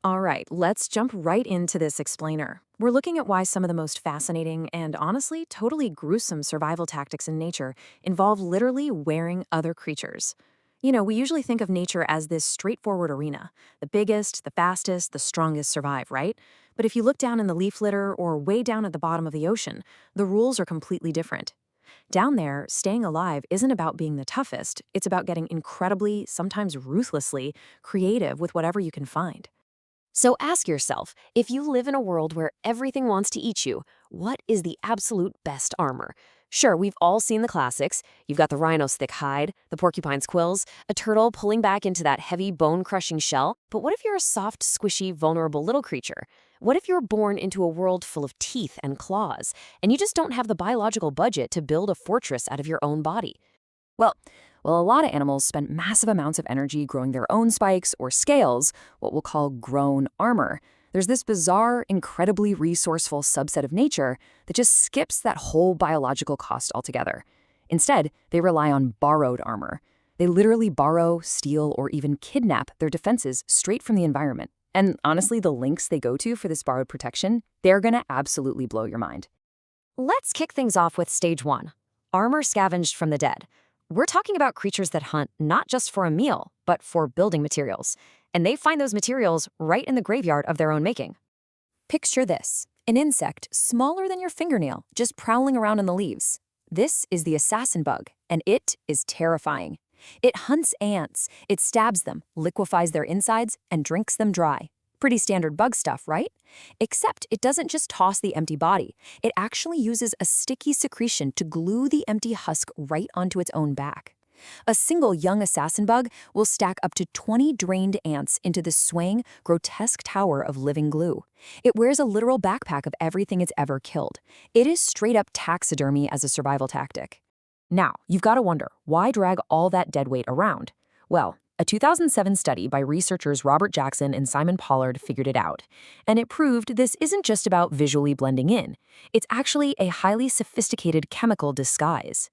All right, let's jump right into this explainer. We're looking at why some of the most fascinating and honestly totally gruesome survival tactics in nature involve literally wearing other creatures. We usually think of nature as this straightforward arena. The biggest, the fastest, the strongest survive, right? But if you look down in the leaf litter or way down at the bottom of the ocean, the rules are completely different. Down there, staying alive isn't about being the toughest, it's about getting incredibly, sometimes ruthlessly, creative with whatever you can find. So ask yourself, if you live in a world where everything wants to eat you, what is the absolute best armor? Sure, we've all seen the classics. You've got the rhino's thick hide, the porcupine's quills, a turtle pulling back into that heavy bone-crushing shell. But what if you're a soft, squishy, vulnerable little creature? What if you're born into a world full of teeth and claws, and you just don't have the biological budget to build a fortress out of your own body? Well, a lot of animals spend massive amounts of energy growing their own spikes or scales, what we'll call grown armor. There's this bizarre, incredibly resourceful subset of nature that just skips that whole biological cost altogether. Instead, they rely on borrowed armor. They literally borrow, steal, or even kidnap their defenses straight from the environment. And honestly, the links they go to for this borrowed protection, they're gonna absolutely blow your mind. Let's kick things off with stage one, armor scavenged from the dead. We're talking about creatures that hunt not just for a meal, but for building materials. And they find those materials right in the graveyard of their own making. Picture this, an insect smaller than your fingernail, just prowling around in the leaves. This is the assassin bug, and it is terrifying. It hunts ants, it stabs them, liquefies their insides, and drinks them dry. Pretty standard bug stuff, right? Except it doesn't just toss the empty body. It actually uses a sticky secretion to glue the empty husk right onto its own back. A single young assassin bug will stack up to 20 drained ants into this swaying, grotesque tower of living glue. It wears a literal backpack of everything it's ever killed. It is straight up taxidermy as a survival tactic. Now, you've got to wonder, why drag all that dead weight around? Well, a 2007 study by researchers Robert Jackson and Simon Pollard figured it out. And it proved this isn't just about visually blending in. It's actually a highly sophisticated chemical disguise.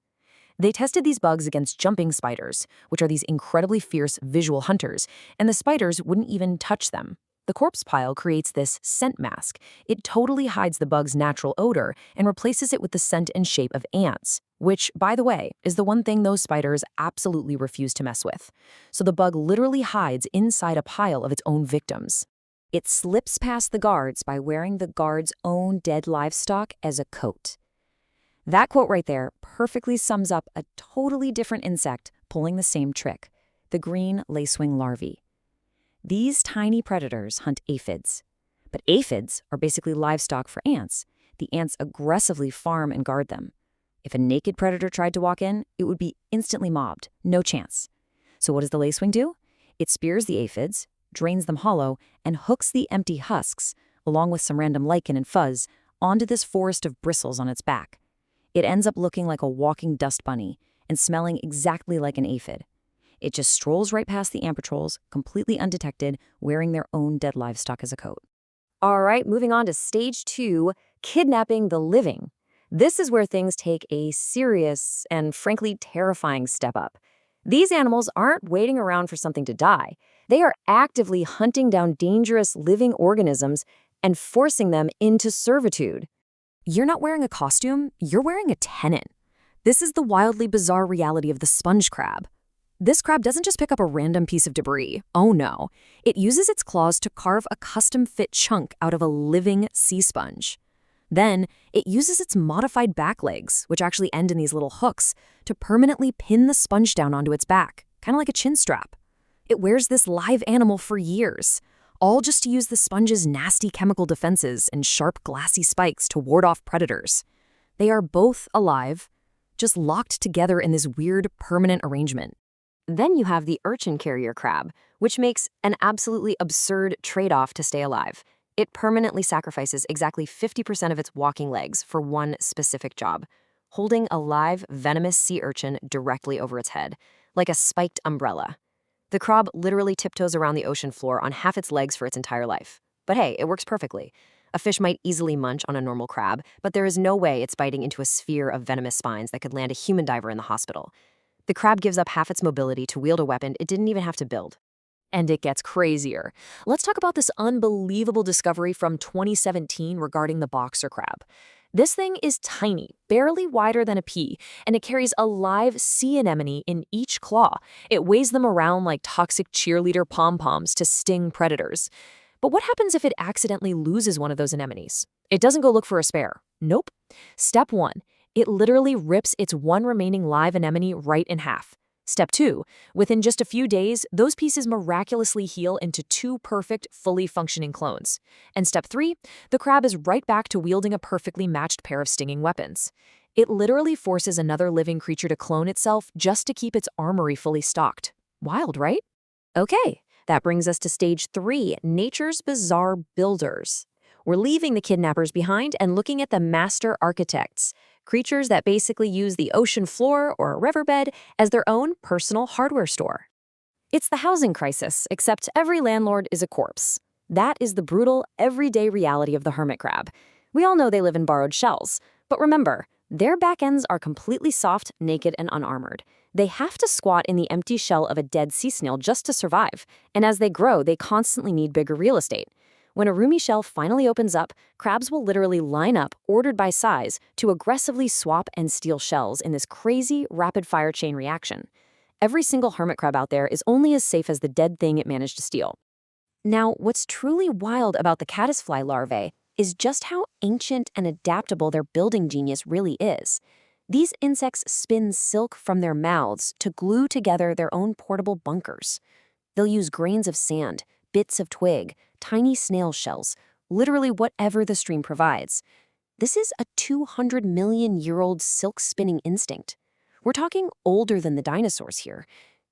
They tested these bugs against jumping spiders, which are these incredibly fierce visual hunters, and the spiders wouldn't even touch them. The corpse pile creates this scent mask. It totally hides the bug's natural odor and replaces it with the scent and shape of ants, which, by the way, is the one thing those spiders absolutely refuse to mess with. So the bug literally hides inside a pile of its own victims. It slips past the guards by wearing the guards' own dead livestock as a coat. That quote right there perfectly sums up a totally different insect pulling the same trick, the green lacewing larvae. These tiny predators hunt aphids. But aphids are basically livestock for ants. The ants aggressively farm and guard them. If a naked predator tried to walk in, it would be instantly mobbed, no chance. So what does the lacewing do? It spears the aphids, drains them hollow, and hooks the empty husks, along with some random lichen and fuzz, onto this forest of bristles on its back. It ends up looking like a walking dust bunny and smelling exactly like an aphid. It just strolls right past the ant patrols, completely undetected, wearing their own dead livestock as a coat. All right, moving on to stage two, kidnapping the living. This is where things take a serious and frankly terrifying step up. These animals aren't waiting around for something to die. They are actively hunting down dangerous living organisms and forcing them into servitude. You're not wearing a costume, you're wearing a tenant. This is the wildly bizarre reality of the sponge crab. This crab doesn't just pick up a random piece of debris. Oh no. It uses its claws to carve a custom-fit chunk out of a living sea sponge. Then, it uses its modified back legs, which actually end in these little hooks, to permanently pin the sponge down onto its back, kind of like a chin strap. It wears this live animal for years, all just to use the sponge's nasty chemical defenses and sharp glassy spikes to ward off predators. They are both alive, just locked together in this weird, permanent arrangement. Then you have the urchin carrier crab, which makes an absolutely absurd trade-off to stay alive. It permanently sacrifices exactly 50% of its walking legs for one specific job, holding a live, venomous sea urchin directly over its head, like a spiked umbrella. The crab literally tiptoes around the ocean floor on half its legs for its entire life. But hey, it works perfectly. A fish might easily munch on a normal crab, but there is no way it's biting into a sphere of venomous spines that could land a human diver in the hospital. The crab gives up half its mobility to wield a weapon it didn't even have to build. And it gets crazier. Let's talk about this unbelievable discovery from 2017 regarding the boxer crab. This thing is tiny, barely wider than a pea, and it carries a live sea anemone in each claw. It weighs them around like toxic cheerleader pom-poms to sting predators. But what happens if it accidentally loses one of those anemones? It doesn't go look for a spare. Nope. Step 1. It literally rips its one remaining live anemone right in half. Step 2. Within just a few days, those pieces miraculously heal into 2 perfect, fully functioning clones. And step 3. The crab is right back to wielding a perfectly matched pair of stinging weapons. It literally forces another living creature to clone itself just to keep its armory fully stocked. Wild, right? Okay, that brings us to stage 3, nature's bizarre builders. We're leaving the kidnappers behind and looking at the master architects, creatures that basically use the ocean floor or a riverbed as their own personal hardware store. It's the housing crisis, except every landlord is a corpse. That is the brutal, everyday reality of the hermit crab. We all know they live in borrowed shells, but remember, their back ends are completely soft, naked, and unarmored. They have to squat in the empty shell of a dead sea snail just to survive, and as they grow, they constantly need bigger real estate. When a roomy shell finally opens up, crabs will literally line up, ordered by size, to aggressively swap and steal shells in this crazy, rapid-fire chain reaction. Every single hermit crab out there is only as safe as the dead thing it managed to steal. Now, what's truly wild about the caddisfly larvae is just how ancient and adaptable their building genius really is. These insects spin silk from their mouths to glue together their own portable bunkers. They'll use grains of sand, bits of twig, tiny snail shells, literally whatever the stream provides. This is a 200-million-year-old silk-spinning instinct. We're talking older than the dinosaurs here.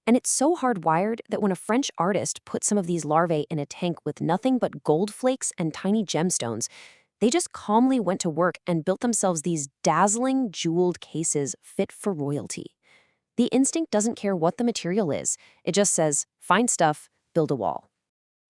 And it's so hardwired that when a French artist put some of these larvae in a tank with nothing but gold flakes and tiny gemstones, they just calmly went to work and built themselves these dazzling, jeweled cases fit for royalty. The instinct doesn't care what the material is. It just says, find stuff, build a wall.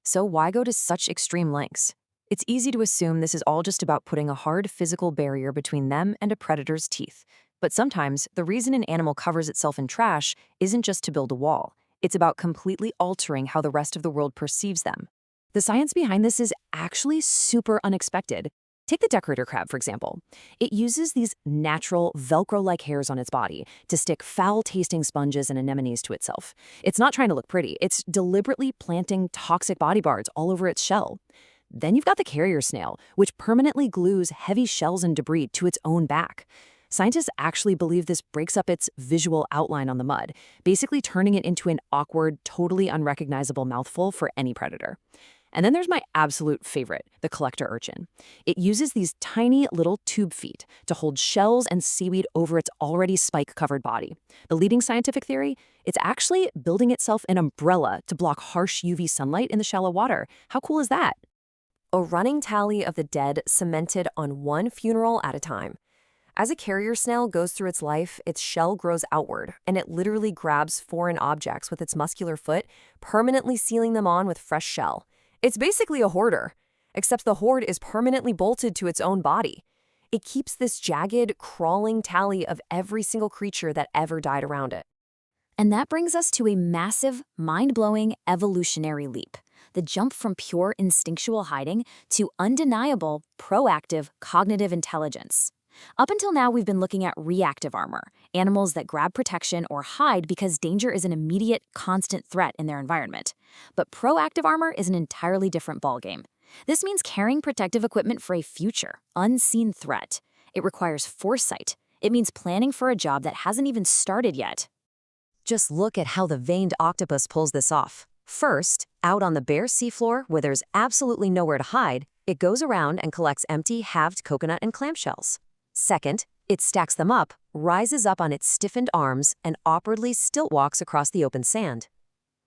So why go to such extreme lengths? It's easy to assume this is all just about putting a hard physical barrier between them and a predator's teeth. But sometimes, the reason an animal covers itself in trash isn't just to build a wall. It's about completely altering how the rest of the world perceives them. The science behind this is actually super unexpected. Take the decorator crab, for example. It uses these natural, Velcro-like hairs on its body to stick foul-tasting sponges and anemones to itself. It's not trying to look pretty. It's deliberately planting toxic body bards all over its shell. Then you've got the carrier snail, which permanently glues heavy shells and debris to its own back. Scientists actually believe this breaks up its visual outline on the mud, basically turning it into an awkward, totally unrecognizable mouthful for any predator. And then there's my absolute favorite, the collector urchin. It uses these tiny little tube feet to hold shells and seaweed over its already spike-covered body. The leading scientific theory? It's actually building itself an umbrella to block harsh UV sunlight in the shallow water. How cool is that? A running tally of the dead cemented on one funeral at a time. As a carrier snail goes through its life, its shell grows outward, and it literally grabs foreign objects with its muscular foot, permanently sealing them on with fresh shell. It's basically a hoarder, except the hoard is permanently bolted to its own body. It keeps this jagged, crawling tally of every single creature that ever died around it. And that brings us to a massive, mind-blowing evolutionary leap. The jump from pure instinctual hiding to undeniable, proactive cognitive intelligence. Up until now, we've been looking at reactive armor, animals that grab protection or hide because danger is an immediate, constant threat in their environment. But proactive armor is an entirely different ballgame. This means carrying protective equipment for a future, unseen threat. It requires foresight. It means planning for a job that hasn't even started yet. Just look at how the veined octopus pulls this off. First, out on the bare seafloor where there's absolutely nowhere to hide, it goes around and collects empty, halved coconut and clamshells. Second, it stacks them up, rises up on its stiffened arms, and awkwardly stilt walks across the open sand.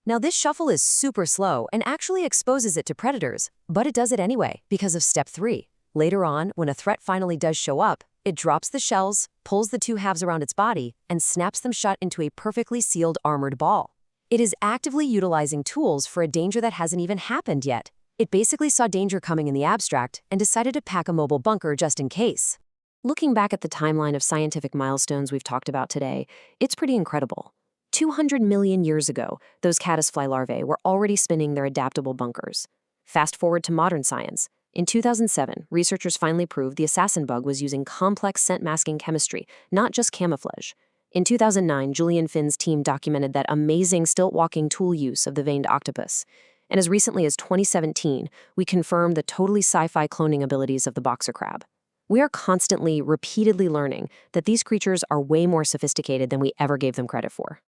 Now this shuffle is super slow and actually exposes it to predators, but it does it anyway because of step 3. Later on, when a threat finally does show up, it drops the shells, pulls the 2 halves around its body, and snaps them shut into a perfectly sealed armored ball. It is actively utilizing tools for a danger that hasn't even happened yet. It basically saw danger coming in the abstract and decided to pack a mobile bunker just in case. Looking back at the timeline of scientific milestones we've talked about today, it's pretty incredible. 200 million years ago, those caddisfly larvae were already spinning their adaptable bunkers. Fast forward to modern science. In 2007, researchers finally proved the assassin bug was using complex scent-masking chemistry, not just camouflage. In 2009, Julian Finn's team documented that amazing stilt-walking tool use of the veined octopus. And as recently as 2017, we confirmed the totally sci-fi cloning abilities of the boxer crab. We are constantly, repeatedly learning that these creatures are way more sophisticated than we ever gave them credit for.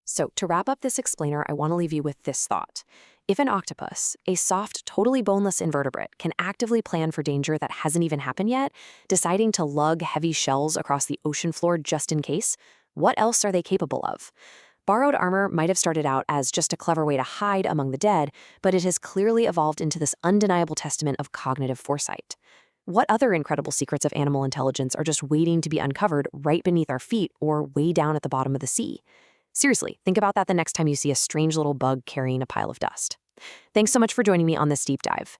So, to wrap up this explainer, I want to leave you with this thought. If an octopus, a soft, totally boneless invertebrate, can actively plan for danger that hasn't even happened yet, deciding to lug heavy shells across the ocean floor just in case, what else are they capable of? Borrowed armor might have started out as just a clever way to hide among the dead, but it has clearly evolved into this undeniable testament of cognitive foresight. What other incredible secrets of animal intelligence are just waiting to be uncovered right beneath our feet or way down at the bottom of the sea? Seriously, think about that the next time you see a strange little bug carrying a pile of dust. Thanks so much for joining me on this deep dive.